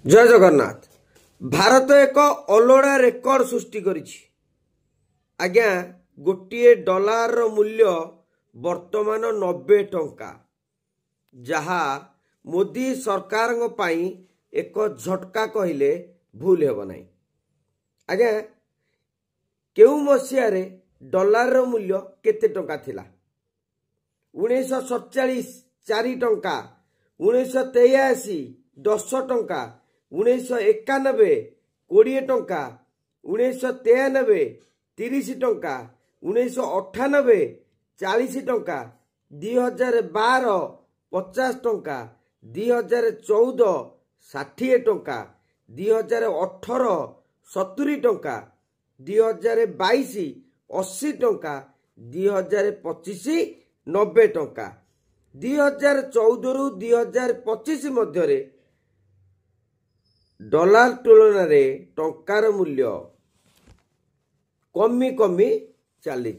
जय जगन्नाथ। भारत एक अलोड़ा रेकर्ड सृष्टि करिछि। आज्ञा गोटे डॉलर रो मूल्य वर्तमान 90 टंका, जहा मोदी सरकार पाई एक झटका कहले भूल हेब नहीं। आज्ञा केउ मसीह रे डॉलर रो मूल्य केते टंका थिला? 1947 4 टंका, 1983 10 टंका, 1991 20 टंका, 1993 30 टंका, 1998 40 टंका, 2012 50 टंका, 2014 60 टंका, 2018 70 टंका, 2022 80 टंका, 2025 90 टंका। 2014 रु 2025 मध्य डॉलर तुलन में टंकार मूल्य कमी कमी चली।